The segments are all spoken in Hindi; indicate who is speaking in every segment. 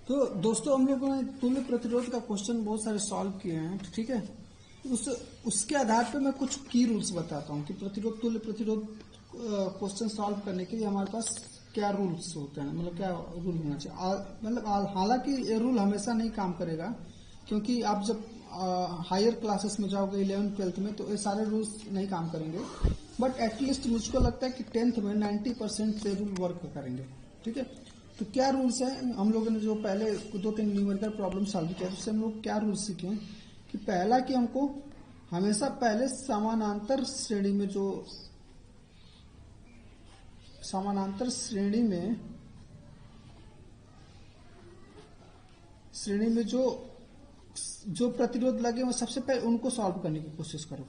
Speaker 1: तो दोस्तों हम लोगों ने तुल्य प्रतिरोध का क्वेश्चन बहुत सारे सॉल्व किए हैं, ठीक है। उसके आधार पर मैं कुछ की रूल्स बताता हूँ कि तुल्य प्रतिरोध क्वेश्चन सॉल्व करने के लिए हमारे पास क्या रूल्स होते हैं, मतलब क्या रूल होना चाहिए। हालांकि ये रूल हमेशा नहीं काम करेगा, क्योंकि आप जब हायर क्लासेस में जाओगे 11th-12th में, तो ये सारे रूल्स नहीं काम करेंगे। बट एटलीस्ट मुझको लगता है कि 10th में 90% से रूल वर्क करेंगे, ठीक है। तो क्या रूल्स है, हम लोगों ने जो पहले 2-3 न्यूमेरिकल प्रॉब्लम सॉल्व किया, उससे हम लोग क्या रूल्स सीखे कि पहला कि हमको हमेशा पहले समानांतर श्रेणी में जो प्रतिरोध लगे वो सबसे पहले उनको सॉल्व करने की कोशिश करो,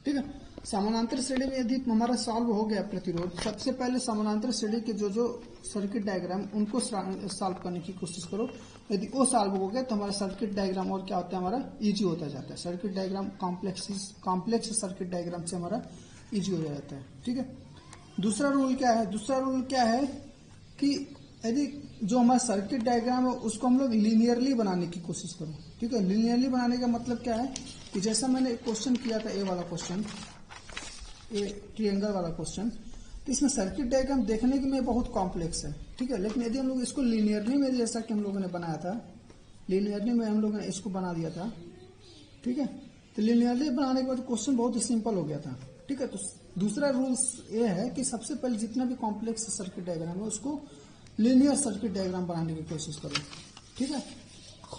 Speaker 1: ठीक है। समानांतर श्रेणी में यदि हमारा सॉल्व हो गया प्रतिरोध, सबसे पहले समानांतर श्रेणी के जो सर्किट डायग्राम उनको सॉल्व करने की कोशिश करो। यदि वो सॉल्व हो गया तो हमारा सर्किट डायग्राम और क्या होता है, हमारा इजी होता जाता है। Circuit diagram complex circuit diagram से हमारा इजी हो जाता है, ठीक है। दूसरा रूल क्या है कि यदि जो हमारा सर्किट डायग्राम है उसको हम लोग लीनियरली बनाने की कोशिश करो, ठीक है। लीनियरली बनाने का मतलब क्या है कि जैसा मैंने क्वेश्चन किया था, ए वाला क्वेश्चन, ये ट्रायंगल वाला क्वेश्चन, तो इसमें सर्किट डायग्राम देखने में बहुत कॉम्प्लेक्स है, ठीक है। लेकिन यदि हम लोग इसको लीनियरली में, जैसा कि हम लोगों ने बनाया था, लीनियरली में हम लोगों ने इसको बना दिया था, ठीक है। तो लीनियरली बनाने के बाद क्वेश्चन बहुत ही सिंपल हो गया था, ठीक है। तो दूसरा रूल्स ये है कि सबसे पहले जितना भी कॉम्प्लेक्स सर्किट डायग्राम है उसको लीनियर सर्किट डायग्राम बनाने की कोशिश करो, ठीक है।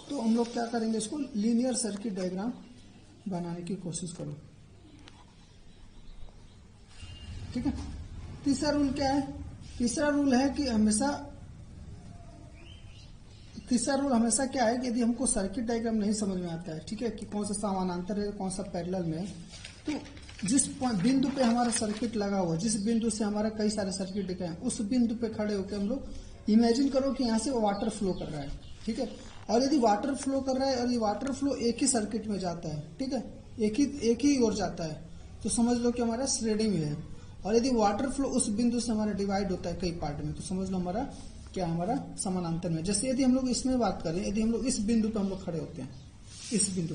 Speaker 1: तो हम लोग क्या करेंगे, इसको लीनियर सर्किट डायग्राम बनाने की कोशिश करो, ठीक है। तीसरा रूल क्या है, तीसरा रूल हमेशा क्या है कि यदि हमको सर्किट डायग्राम नहीं समझ में आता है, ठीक है, कि कौन सा समानांतर है कौन सा पैरेलल में है, तो जिस बिंदु पे हमारा सर्किट लगा हुआ, जिस बिंदु से हमारा कई सारे सर्किट दिखे हैं, उस बिंदु पे खड़े होकर हम लोग इमेजिन करो कि यहाँ से वाटर फ्लो कर रहा है, ठीक है। और यदि वाटर फ्लो कर रहा है और ये वाटर फ्लो एक ही सर्किट में जाता है, ठीक है, एक ही ओर जाता है, तो समझ लो कि हमारा श्रेणी में है। और यदि वाटर फ्लो उस बिंदु से हमारा डिवाइड होता है कई पार्ट में, तो समझ लो हमारा क्या, हमारा समानांतर में। जैसे यदि हम लोग इसमें बात करें, यदि हम लोग इस बिंदु पे हम लोग खड़े होते हैं, इस बिंदु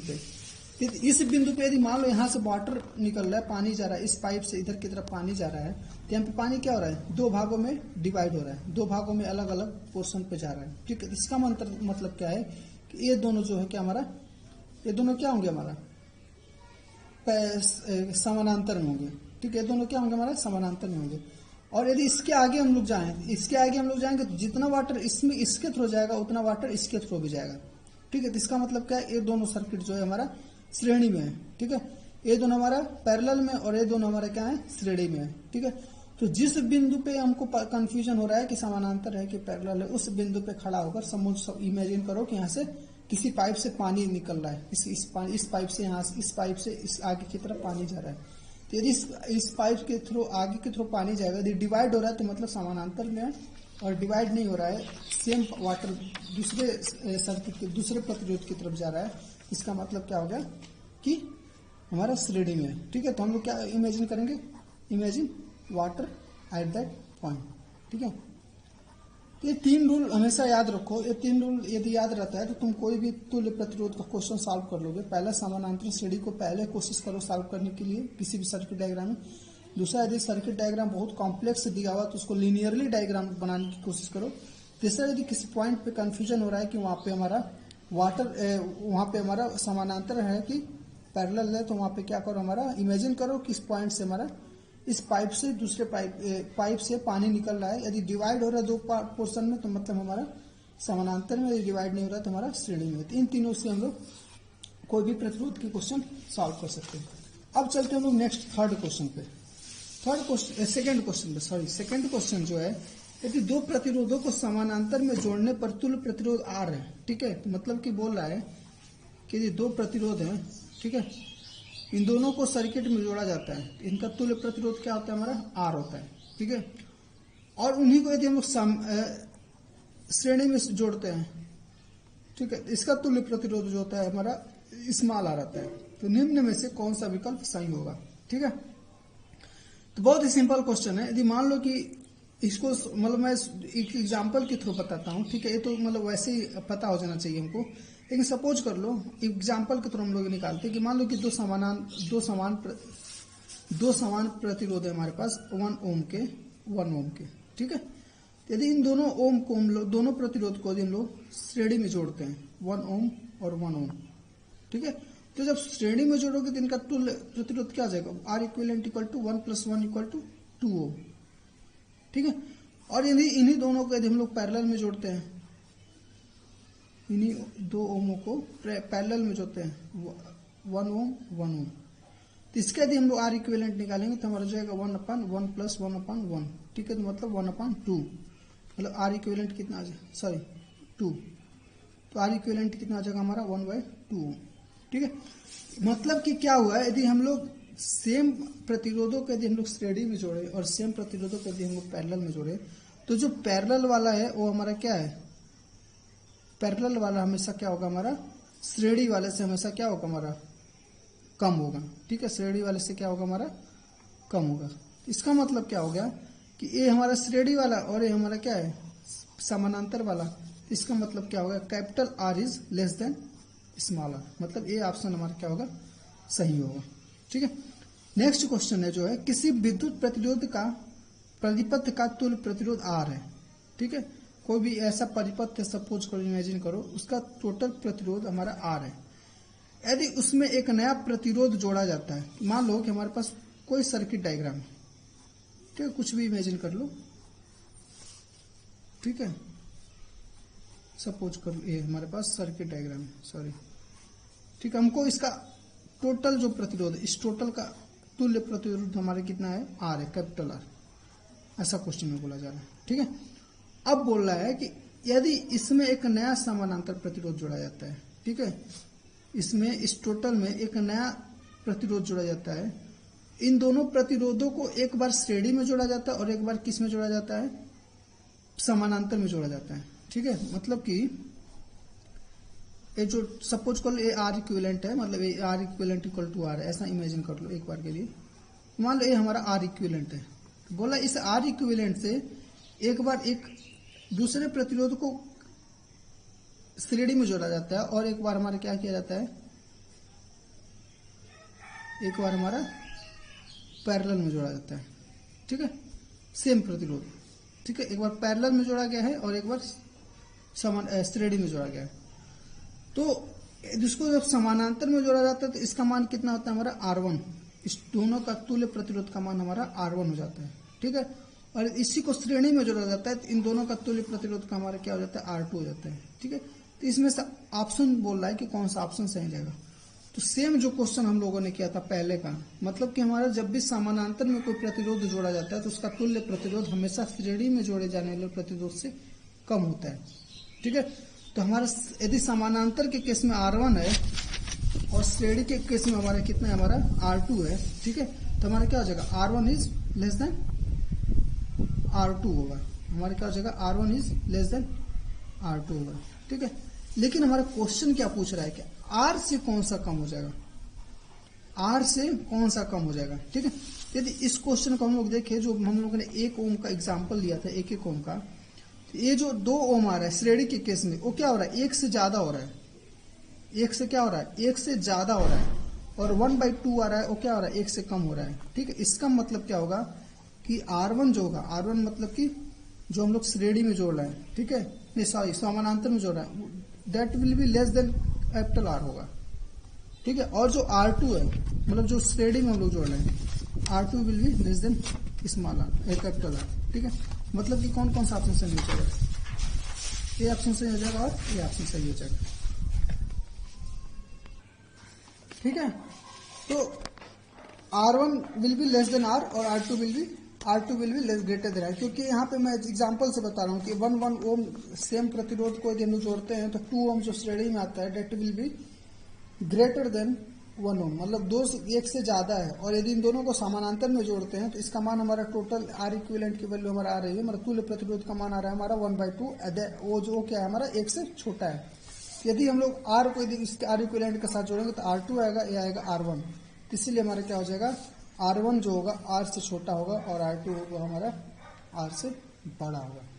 Speaker 1: पे यदि मान लो यहाँ से वाटर निकल रहा है, पानी जा रहा है, इस पाइप से इधर की तरफ पानी जा रहा है, तो यहाँ पे पानी क्या हो रहा है, दो भागों में डिवाइड हो रहा है, दो भागों में अलग अलग पोर्शन पे जा रहा है, ठीक है। इसका मतलब क्या है कि ये दोनों जो है क्या, हमारा ये दोनों क्या होंगे, हमारा समानांतर में होंगे, ठीक है। ये दोनों क्या होंगे, हमारा समानांतर में होंगे। और यदि इसके आगे हम लोग जाएंगे तो जितना वाटर इसमें इसके थ्रू जाएगा उतना वाटर इसके थ्रू भी जाएगा, ठीक है। तो इसका मतलब क्या है, ये दोनों सर्किट जो है हमारा श्रेणी में है, ठीक है। ये दोनों हमारा पैरेलल में और ये दोनों हमारे क्या है, श्रेणी में है, ठीक है। तो जिस बिंदु पे हमको कंफ्यूजन हो रहा है कि समानांतर है कि पैरेलल है, उस बिंदु पे खड़ा होकर इमेजिन करो कि यहाँ से किसी पाइप से पानी निकल रहा है, इस पाइप से यहाँ इस पाइप से इस आगे की तरफ पानी जा रहा है। तो यदि इस पाइप के थ्रू आगे के थ्रू पानी जाएगा, यदि डिवाइड हो रहा है तो मतलब समानांतर में है, और डिवाइड नहीं हो रहा है, सेम वाटर दूसरे सर्किट के दूसरे प्रतिरोध की तरफ जा रहा है, इसका मतलब क्या हो गया कि हमारा श्रेणी में है, ठीक है। तो हम लोग क्या इमेजिन करेंगे, imagine water at that point, ठीक है। तो ये 3 रूल हमेशा याद रखो। ये 3 रूल यदि याद रहता है तो तुम कोई भी तुल्य प्रतिरोध का क्वेश्चन सॉल्व कर लोगे। पहला, समानांतर श्रेणी को पहले कोशिश करो सॉल्व करने के लिए किसी भी सर्किट डायग्राम में। दूसरा, यदि सर्किट डायग्राम बहुत कॉम्प्लेक्स दिया हुआ तो उसको लीनियरली डायग्राम बनाने की कोशिश करो। तीसरा, यदि किसी पॉइंट पे कंफ्यूजन हो रहा है कि वहाँ पे हमारा समानांतर है कि पैरेलल है, तो वहाँ पे क्या करो, हमारा इमेजिन करो कि इस पॉइंट से हमारा इस पाइप से दूसरे पाइप से पानी निकल रहा है। यदि डिवाइड हो रहा है दो पोर्शन में तो मतलब हमारा समानांतर में, यदि डिवाइड नहीं हो रहा तो हमारा श्रेणी में। तो इन तीनों से हम लोग कोई भी प्रतिरोध के क्वेश्चन सॉल्व कर सकते हैं। अब चलते हैं हम लोग नेक्स्ट सेकंड क्वेश्चन जो है, यदि दो प्रतिरोधों को समानांतर में जोड़ने पर तुल्य प्रतिरोध आर है, ठीक है। तो मतलब कि बोल रहा है कि यदि दो प्रतिरोध हैं, ठीक है, इन दोनों को सर्किट में जोड़ा जाता है, इनका तुल्य प्रतिरोध क्या होता है, हमारा आर होता है, ठीक है। और उन्हीं को यदि हम लोग श्रेणी में जोड़ते हैं, ठीक है, इसका तुल्य प्रतिरोध जो होता है हमारा स्मॉल आर आता है। तो निम्न में से कौन सा विकल्प सही होगा, ठीक है। तो बहुत ही सिंपल क्वेश्चन है। यदि मान लो कि इसको मतलब मैं एक एग्जांपल के थ्रू बताता हूँ, ठीक है। ये तो मतलब वैसे ही पता हो जाना चाहिए हमको, लेकिन सपोज कर लो एग्जांपल के थ्रू हम लोग निकालते हैं कि मान लो कि दो समान प्रतिरोध है हमारे पास 1 ओम के, ठीक है। यदि इन दोनों ओम को हम लोग, दोनों प्रतिरोध को यदि हम लोग श्रेणी में जोड़ते हैं 1 ओम और 1 ओम, ठीक है, तो जब श्रेणी में जोड़ोगे तो इनका तुल्य प्रतिरोध क्या आ जाएगा, आर इक्विवेलेंट इक्वल टू 1 + 1 = 2 ओम, ठीक है। और यदि इन्हीं दोनों को यदि हम लोग पैरेलल में जोड़ते हैं, इन्हीं 2 ओमों को पैरेलल में जोड़ते हैं 1 ओम 1 ओम, तो इसका यदि हम लोग आर इक्विवेलेंट निकालेंगे तो हमारा जाएगा 1/1 + 1/1, ठीक है। तो मतलब 1/2, मतलब आर इक्विवेलेंट कितना आ जाएगा, सॉरी 2, तो आर इक्विवेलेंट कितना आ जाएगा हमारा 1/2, ठीक है। मतलब कि क्या हुआ है, यदि हम लोग सेम प्रतिरोधों को यदि हम लोग श्रेणी में जोड़े और सेम प्रतिरोधों को यदि हम लोग पैरेलल में जोड़े, तो जो पैरेलल वाला है वो हमारा क्या है, पैरेलल वाला हमेशा क्या होगा हमारा, श्रेणी वाले से हमेशा क्या होगा हमारा, कम होगा, ठीक है। श्रेणी वाले से क्या होगा हमारा, कम होगा। इसका मतलब क्या हो गया कि ये हमारा श्रेणी वाला और ये हमारा क्या है, समानांतर वाला। इसका मतलब क्या होगा, capital R is less than small R, मतलब ये ऑप्शन हमारा क्या होगा, सही होगा, ठीक है। नेक्स्ट क्वेश्चन है जो है, किसी विद्युत प्रतिरोध का परिपथ का तुल्य प्रतिरोध आर है, ठीक है। कोई भी ऐसा परिपथ है, सपोज करो, इमेजिन करो, उसका टोटल प्रतिरोध हमारा आर है। यदि उसमें एक नया प्रतिरोध जोड़ा जाता है, मान लो कि हमारे पास कोई सर्किट डायग्राम है, ठीक है, कुछ भी इमेजिन कर लो, ठीक है। सपोज कर ये हमारे पास सर्किट डायग्राम है, सॉरी, ठीक है। हमको इसका टोटल जो प्रतिरोध है, इस टोटल का तुल्य प्रतिरोध हमारे कितना है, आर है, कैपिटल आर, ऐसा क्वेश्चन में बोला जा रहा है, ठीक है। अब बोल रहा है कि यदि इसमें एक नया समानांतर प्रतिरोध जोड़ा जाता है, ठीक है, इसमें इस टोटल में एक नया प्रतिरोध जोड़ा जाता है, इन दोनों प्रतिरोधों को एक बार श्रेणी में जोड़ा जाता है और एक बार किस में जोड़ा जाता है, समानांतर में जोड़ा जाता है, ठीक है। मतलब कि ये जो सपोज कर लो ये आर इक्विवेलेंट है, मतलब ये R equivalent equal to R, ऐसा इमेजिन कर लो एक बार के लिए। मान लो ये हमारा आर इक्विवेलेंट है, बोला इस आर इक्विवेलेंट से एक बार एक दूसरे प्रतिरोध को श्रेणी में जोड़ा जाता है और एक बार हमारा क्या किया जाता है, एक बार हमारा पैरेलल में जोड़ा जाता है, ठीक है, सेम प्रतिरोध, ठीक है। एक बार पैरेलल में जोड़ा गया है और एक बार श्रेणी में जोड़ा गया है। तो जिसको जब समानांतर में जोड़ा जाता है तो इसका मान कितना होता है हमारा R1, इस दोनों का तुल्य प्रतिरोध का मान हमारा R1 हो जाता है, ठीक है। और इसी को श्रेणी में जोड़ा जाता है तो इन दोनों का तुल्य प्रतिरोध का हमारा क्या हो जाता है, R2 हो जाता है, ठीक है। तो इसमें से ऑप्शन बोल रहा है कि कौन सा ऑप्शन सही जाएगा। तो सेम जो क्वेश्चन हम लोगों ने किया था पहले का, मतलब कि हमारा जब भी समानांतर में कोई प्रतिरोध जोड़ा जाता है तो उसका तुल्य प्रतिरोध हमेशा श्रेणी में जोड़े जाने वाले प्रतिरोध से कम होता है, ठीक है। तो हमारा यदि समानांतर के केस में R1 है और श्रेणी के केस में हमारा कितना है, हमारा R2 है, ठीक है। तो हमारा क्या हो जाएगा, R1 is less then R2 होगा, हमारा क्या हो जाएगा, R1 is less then R2 होगा, ठीक है। लेकिन हमारा क्वेश्चन क्या पूछ रहा है कि R से कौन सा कम हो जाएगा, R से कौन सा कम हो जाएगा, ठीक है। यदि इस क्वेश्चन को हम लोग देखें, जो हम लोगों ने 1 ओम का एग्जाम्पल लिया था, 1 ओम का, ये जो 2 ओम आ रहा है श्रेणी के केस में, वो क्या हो रहा है, 1 से ज्यादा हो रहा है, 1 से क्या हो रहा है, 1 से ज्यादा हो रहा है। और 1/2 आ रहा है, वो क्या हो रहा है, 1 से कम हो रहा है, ठीक है। इसका मतलब क्या होगा कि R1 जो होगा, R1 मतलब कि जो हम लोग श्रेणी में जोड़ रहे हैं, ठीक है, नहीं सॉरी समानांतर में जोड़ रहे हैं, that will be less then capital R होगा, ठीक है। और जो R2 है, मतलब जो श्रेणी में हम लोग जोड़ रहे हैं, R2 will be less than small R, capital R, ठीक है। मतलब कि कौन कौन सा ऑप्शन सही हो जाएगा, ये ऑप्शन सही हो जाएगा और ये ऑप्शन सही हो जाएगा, ठीक है। तो R1 will be less then R और R2 will be less greater than R, क्योंकि यहाँ पे मैं एग्जांपल से बता रहा हूँ कि 1 ओम सेम प्रतिरोध को यदि हम लोग जोड़ते हैं तो 2 ओम जो श्रेणी में आता है that will be greater than 1 ohm, मतलब 2 से 1 से ज्यादा है। और यदि इन दोनों को समानांतर में जोड़ते हैं तो इसका मान हमारा टोटल आर इक्विवेलेंट की वैल्यू हमारा आ रही है, हमारा तुल्य प्रतिरोध का मान आ रहा है हमारा 1/2, वो जो क्या है हमारा 1 से छोटा है। यदि हम लोग R को यदि इसके आर इक्विवेलेंट के साथ जोड़ेंगे तो R2 आएगा, ये आएगा R1, इसीलिए हमारा क्या हो जाएगा, R1 जो होगा R से छोटा होगा और R2 होगा हमारा R से बड़ा होगा।